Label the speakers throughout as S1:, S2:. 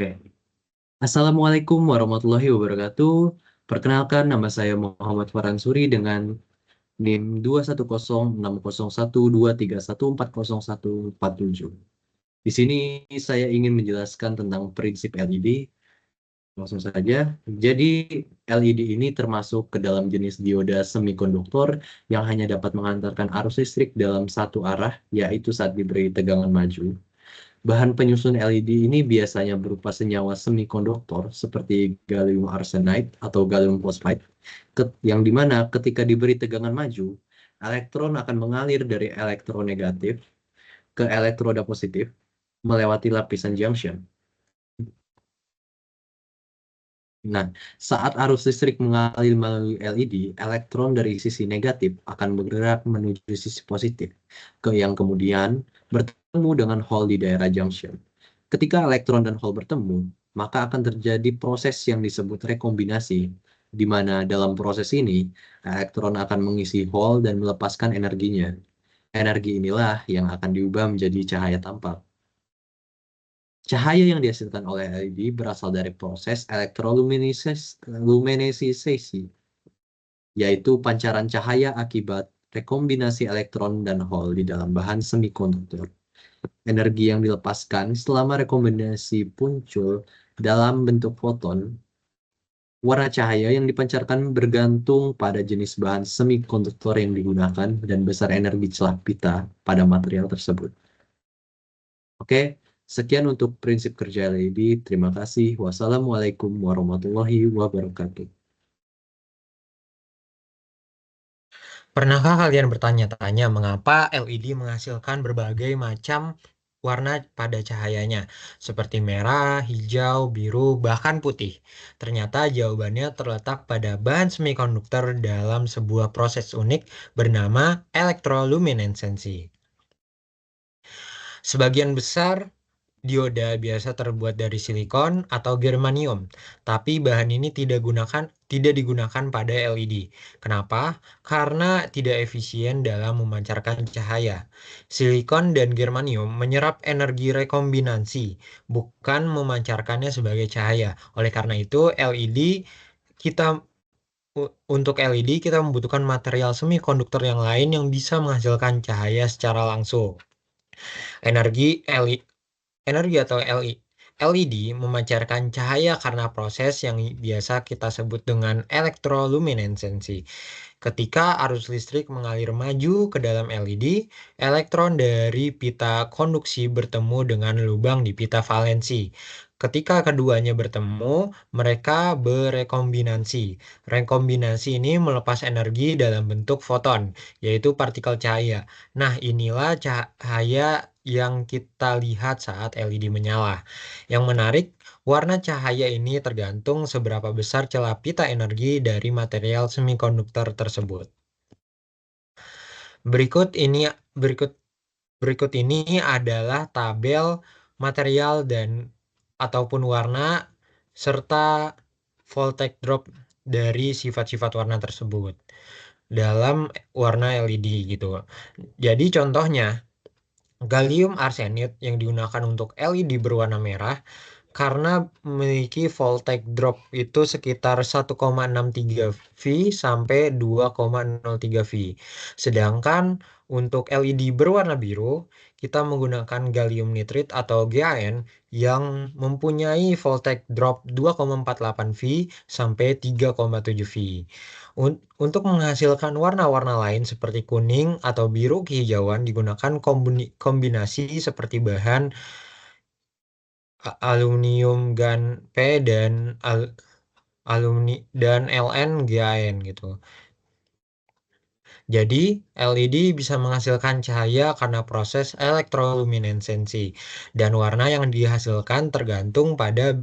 S1: Oke. Assalamualaikum warahmatullahi wabarakatuh. Perkenalkan, nama saya Muhammad Faransuri dengan NIM 2106012314147. Di sini saya ingin menjelaskan tentang prinsip LED. Langsung saja. Jadi, LED ini termasuk ke dalam jenis dioda semikonduktor yang hanya dapat mengantarkan arus listrik dalam satu arah, yaitu saat diberi tegangan maju. Bahan penyusun LED ini biasanya berupa senyawa semikonduktor seperti gallium arsenide atau gallium phosphide, yang dimana ketika diberi tegangan maju, elektron akan mengalir dari elektronegatif ke elektroda positif melewati lapisan junction. Nah, saat arus listrik mengalir melalui LED, elektron dari sisi negatif akan bergerak menuju sisi positif, yang kemudian bertemu dengan hole di daerah junction. Ketika elektron dan hole bertemu, maka akan terjadi proses yang disebut rekombinasi, di mana dalam proses ini, elektron akan mengisi hole dan melepaskan energinya. Energi inilah yang akan diubah menjadi cahaya tampak. Cahaya yang dihasilkan oleh LED berasal dari proses elektroluminesisi, yaitu pancaran cahaya akibat rekombinasi elektron dan hole di dalam bahan semikonduktor. Energi yang dilepaskan selama rekombinasi muncul dalam bentuk foton. Warna cahaya yang dipancarkan bergantung pada jenis bahan semikonduktor yang digunakan dan besar energi celah pita pada material tersebut. Oke, sekian untuk prinsip kerja LED. Terima kasih. Wassalamualaikum warahmatullahi wabarakatuh.
S2: Pernahkah kalian bertanya-tanya mengapa LED menghasilkan berbagai macam warna pada cahayanya, seperti merah, hijau, biru, bahkan putih? Ternyata jawabannya terletak pada bahan semikonduktor dalam sebuah proses unik bernama elektroluminesensi. Sebagian besar dioda biasa terbuat dari silikon atau germanium, tapi bahan ini tidak digunakan pada LED. Kenapa? Karena tidak efisien dalam memancarkan cahaya. Silikon dan germanium menyerap energi rekombinasi, bukan memancarkannya sebagai cahaya. Oleh karena itu, kita untuk LED kita membutuhkan material semikonduktor yang lain yang bisa menghasilkan cahaya secara langsung. Energi atau LED memancarkan cahaya karena proses yang biasa kita sebut dengan elektroluminesensi. Ketika arus listrik mengalir maju ke dalam LED, elektron dari pita konduksi bertemu dengan lubang di pita valensi. Ketika keduanya bertemu, mereka berekombinasi. Rekombinasi ini melepas energi dalam bentuk foton, yaitu partikel cahaya. Nah, inilah cahaya yang kita lihat saat LED menyala. Yang menarik, warna cahaya ini tergantung seberapa besar celah pita energi dari material semikonduktor tersebut. Berikut ini berikut berikut ini adalah tabel material dan ataupun warna serta voltage drop dari sifat-sifat warna tersebut dalam warna LED gitu. Jadi contohnya gallium arsenide yang digunakan untuk LED berwarna merah karena memiliki voltage drop itu sekitar 1,63 V sampai 2,03 V. Sedangkan untuk LED berwarna biru, kita menggunakan gallium nitride atau GaN yang mempunyai voltage drop 2,48 V sampai 3,7 V. Untuk menghasilkan warna-warna lain seperti kuning atau biru kehijauan digunakan kombinasi seperti bahan aluminium GaN P dan alumni dan LN-GaN gitu. Jadi, LED bisa menghasilkan cahaya karena proses elektroluminesensi dan warna yang dihasilkan tergantung pada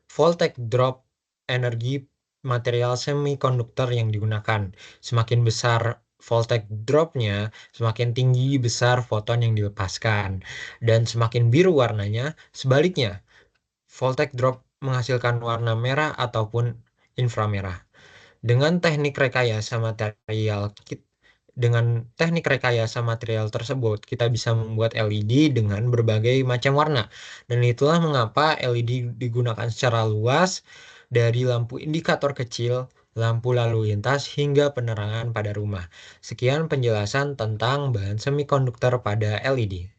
S2: voltage drop energi material semikonduktor yang digunakan. Semakin besar voltage dropnya, semakin tinggi besar foton yang dilepaskan. Dan semakin biru warnanya, sebaliknya, voltage drop menghasilkan warna merah ataupun inframerah. Dengan teknik rekayasa material Dengan teknik rekayasa material tersebut, kita bisa membuat LED dengan berbagai macam warna. Dan itulah mengapa LED digunakan secara luas dari lampu indikator kecil, lampu lalu lintas, hingga penerangan pada rumah. Sekian penjelasan tentang bahan semikonduktor pada LED.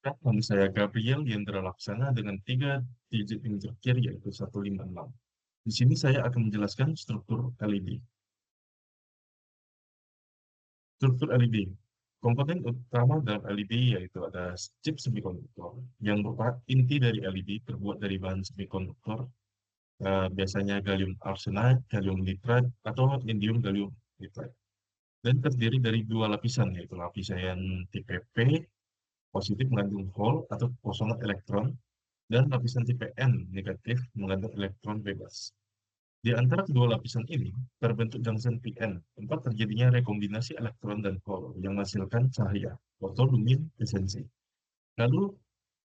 S3: Nama saya Gabriel Yendra Laksana dengan 3 digit yang terakhir yaitu 156. Di sini saya akan menjelaskan struktur LED. Struktur LED. Komponen utama dalam LED yaitu ada chip semikonduktor yang merupakan inti dari LED terbuat dari bahan semikonduktor, biasanya gallium arsenide, gallium nitride, atau indium gallium nitride. Dan terdiri dari 2 lapisan yaitu lapisan tipe P positif mengandung hole atau kosongan elektron, dan lapisan tipe N negatif mengandung elektron bebas. Di antara kedua lapisan ini terbentuk junction PN, tempat terjadinya rekombinasi elektron dan hole yang menghasilkan cahaya fotoluminesensi. Lalu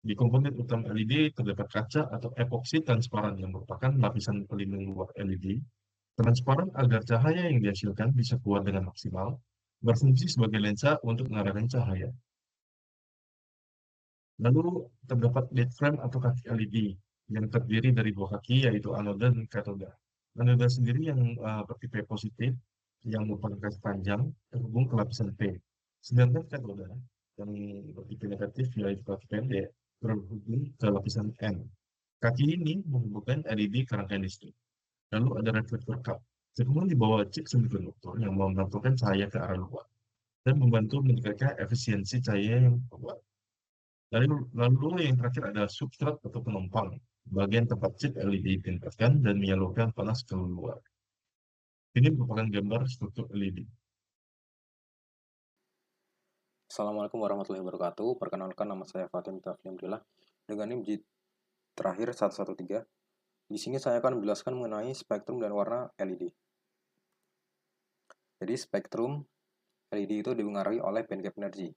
S3: di komponen utama LED terdapat kaca atau epoksi transparan yang merupakan lapisan pelindung luar LED. Transparan agar cahaya yang dihasilkan bisa keluar dengan maksimal, berfungsi sebagai lensa untuk mengarahkan cahaya. Lalu terdapat lead frame atau kaki LED yang terdiri dari 2 kaki yaitu anoda dan katoda. Anoda sendiri yang bertipe positif yang merupakan garis panjang terhubung ke lapisan P. Sedangkan katoda yang bertipe negatif yaitu kaki pendek terhubung ke lapisan N. Kaki ini menghubungkan LED ke rangkaian listrik. Lalu ada reflektor cup, terhubung di bawah chip semikonduktor yang memantulkan cahaya ke arah luar dan membantu meningkatkan efisiensi cahaya yang keluar. Lalu yang terakhir ada substrat atau penopang, bagian tempat chip LED ditempatkan dan menyalurkan panas keluar. Ini merupakan gambar struktur LED.
S4: Assalamualaikum warahmatullahi wabarakatuh. Perkenalkan, nama saya Fatim Taflimdillah dengan NIM terakhir 113. Di sini saya akan menjelaskan mengenai spektrum dan warna LED. Jadi spektrum LED itu dipengaruhi oleh bandgap energi.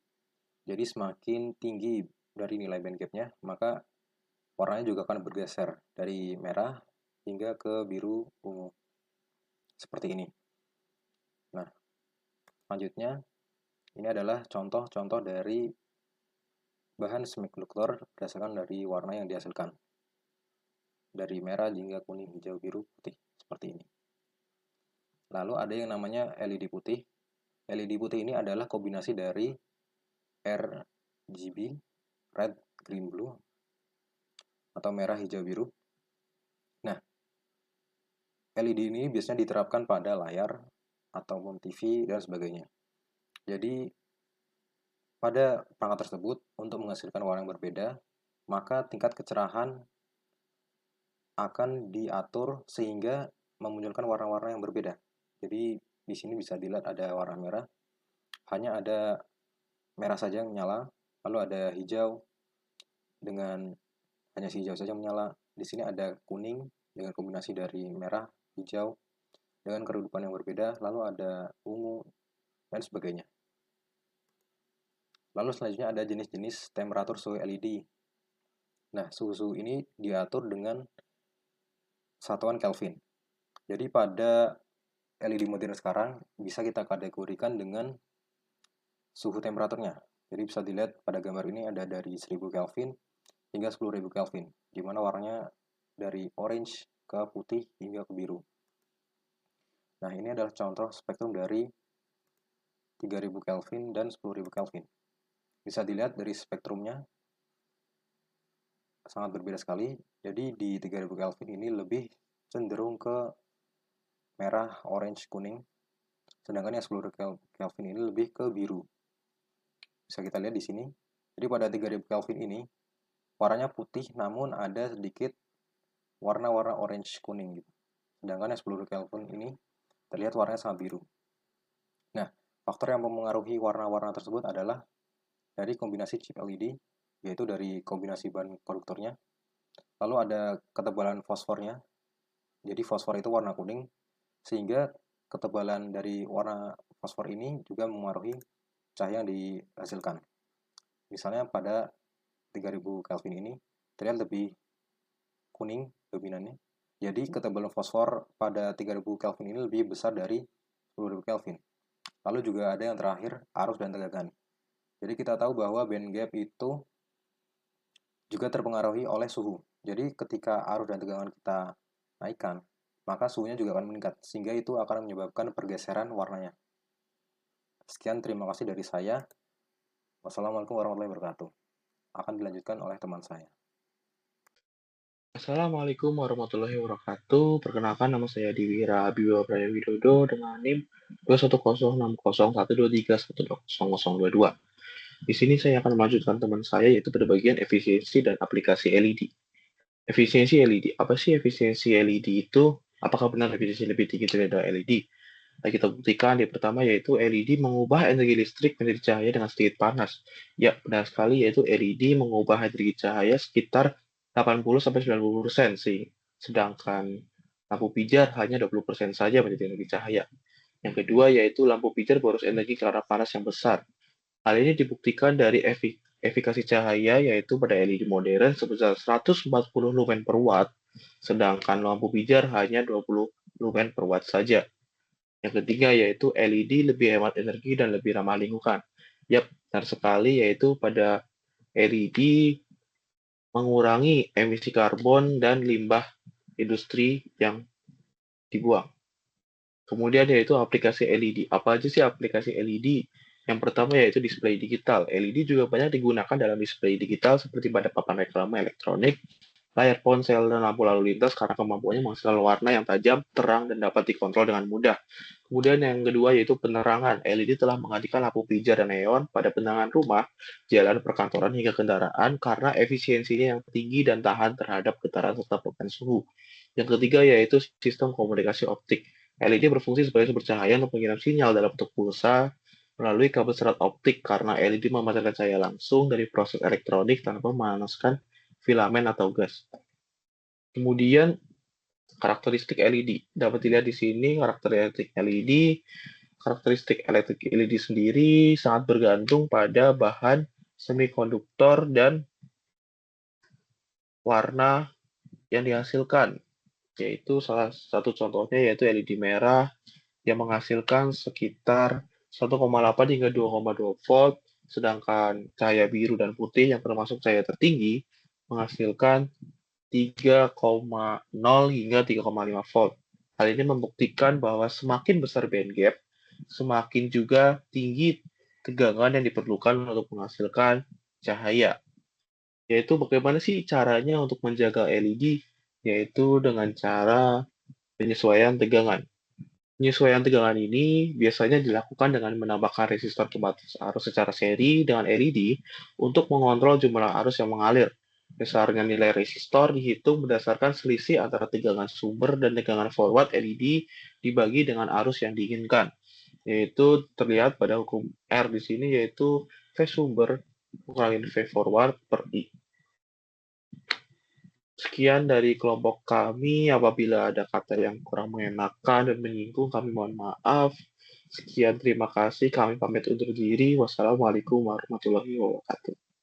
S4: Jadi semakin tinggi dari nilai bandgapnya, maka warnanya juga akan bergeser dari merah hingga ke biru ungu. Seperti ini. Nah, selanjutnya ini adalah contoh-contoh dari bahan semikonduktor berdasarkan dari warna yang dihasilkan. Dari merah hingga kuning, hijau, biru, putih. Seperti ini. Lalu ada yang namanya LED putih. LED putih ini adalah kombinasi dari RGB, red, green, blue, atau merah, hijau, biru. Nah, LED ini biasanya diterapkan pada layar, ataupun TV, dan sebagainya. Jadi, pada perangkat tersebut, untuk menghasilkan warna yang berbeda, maka tingkat kecerahan akan diatur sehingga memunculkan warna-warna yang berbeda. Jadi di sini bisa dilihat ada warna merah, hanya ada merah saja yang menyala, lalu ada hijau dengan hanya si hijau saja menyala. Di sini ada kuning dengan kombinasi dari merah, hijau dengan keredupan yang berbeda, lalu ada ungu dan sebagainya. Lalu selanjutnya ada jenis-jenis temperatur suhu LED. Nah, suhu ini diatur dengan satuan Kelvin. Jadi pada LED modern sekarang bisa kita kategorikan dengan suhu temperaturnya. Jadi bisa dilihat pada gambar ini ada dari 1000 Kelvin hingga 10.000 Kelvin, di mana warnanya dari orange ke putih hingga ke biru. Nah, ini adalah contoh spektrum dari 3000 Kelvin dan 10.000 Kelvin. Bisa dilihat dari spektrumnya sangat berbeda sekali. Jadi di 3000 Kelvin ini lebih cenderung ke merah, orange, kuning. Sedangkan yang 10.000 Kelvin ini lebih ke biru. Bisa kita lihat di sini. Jadi pada 3000 Kelvin ini warnanya putih namun ada sedikit warna-warna orange kuning gitu. Sedangkan yang 10.000 Kelvin ini terlihat warnanya sangat biru. Nah, faktor yang mempengaruhi warna-warna tersebut adalah dari kombinasi chip LED, yaitu dari kombinasi bahan konduktornya. Lalu ada ketebalan fosfornya. Jadi fosfor itu warna kuning, sehingga ketebalan dari warna fosfor ini juga mempengaruhi cahaya yang dihasilkan. Misalnya pada 3000 Kelvin ini terlihat lebih kuning dominannya, Jadi ketebalan fosfor pada 3000 Kelvin ini lebih besar dari 10.000 Kelvin. Lalu juga ada yang terakhir, arus dan tegangan. Jadi kita tahu bahwa band gap itu juga terpengaruhi oleh suhu. Jadi ketika arus dan tegangan kita naikkan, maka suhunya juga akan meningkat, sehingga itu akan menyebabkan pergeseran warnanya. Sekian, terima kasih dari saya. Wassalamualaikum warahmatullahi wabarakatuh. Akan dilanjutkan oleh teman saya.
S5: Assalamualaikum warahmatullahi wabarakatuh. Perkenalkan, nama saya Diwira Habibur Praya Widodo dengan NIM 210601231200022. Di sini saya akan melanjutkan teman saya, yaitu pada bagian efisiensi dan aplikasi LED. Efisiensi LED. Apa sih efisiensi LED itu? Apakah benar efisiensi lebih tinggi daripada LED? Nah, kita buktikan di pertama, yaitu LED mengubah energi listrik menjadi cahaya dengan sedikit panas. Ya, benar sekali, yaitu LED mengubah energi cahaya sekitar 80-90% sih. Sedangkan lampu pijar hanya 20% saja menjadi energi cahaya. Yang kedua, yaitu lampu pijar boros energi karena panas yang besar. Hal ini dibuktikan dari efikasi cahaya, yaitu pada LED modern sebesar 140 lumen per watt, sedangkan lampu pijar hanya 20 lumen per watt saja. Yang ketiga, yaitu LED lebih hemat energi dan lebih ramah lingkungan. Yap, benar sekali, yaitu pada LED mengurangi emisi karbon dan limbah industri yang dibuang. Kemudian yaitu aplikasi LED. Apa aja sih aplikasi LED? Yang pertama yaitu display digital. LED juga banyak digunakan dalam display digital seperti pada papan reklame elektronik, layar ponsel, dan lampu lalu lintas karena kemampuannya menghasilkan warna yang tajam, terang, dan dapat dikontrol dengan mudah. Kemudian yang kedua yaitu penerangan. LED telah menggantikan lampu pijar dan neon pada penerangan rumah, jalan, perkantoran, hingga kendaraan karena efisiensinya yang tinggi dan tahan terhadap getaran serta perubahan suhu. Yang ketiga yaitu sistem komunikasi optik. LED berfungsi sebagai sumber cahaya untuk mengirim sinyal dalam bentuk pulsa melalui kabel serat optik karena LED memancarkan cahaya langsung dari proses elektronik tanpa memanaskan filamen atau gas. Kemudian karakteristik LED. Dapat dilihat di sini karakteristik LED. Karakteristik elektrik LED sendiri sangat bergantung pada bahan semikonduktor dan warna yang dihasilkan. Yaitu salah satu contohnya yaitu LED merah yang menghasilkan sekitar 1,8 hingga 2,2 volt, sedangkan cahaya biru dan putih yang termasuk cahaya tertinggi menghasilkan 3,0 hingga 3,5 volt. Hal ini membuktikan bahwa semakin besar band gap, semakin juga tinggi tegangan yang diperlukan untuk menghasilkan cahaya. Yaitu bagaimana sih caranya untuk menjaga LED? Yaitu dengan cara penyesuaian tegangan. Penyesuaian tegangan ini biasanya dilakukan dengan menambahkan resistor pembatas arus secara seri dengan LED untuk mengontrol jumlah arus yang mengalir. Besarnya nilai resistor dihitung berdasarkan selisih antara tegangan sumber dan tegangan forward LED dibagi dengan arus yang diinginkan. Yaitu terlihat pada hukum R di sini, yaitu V sumber kurangi V forward per I. Sekian dari kelompok kami. Apabila ada kata yang kurang mengenakan dan menyinggung, kami mohon maaf. Sekian, terima kasih. Kami pamit undur diri. Wassalamualaikum warahmatullahi wabarakatuh.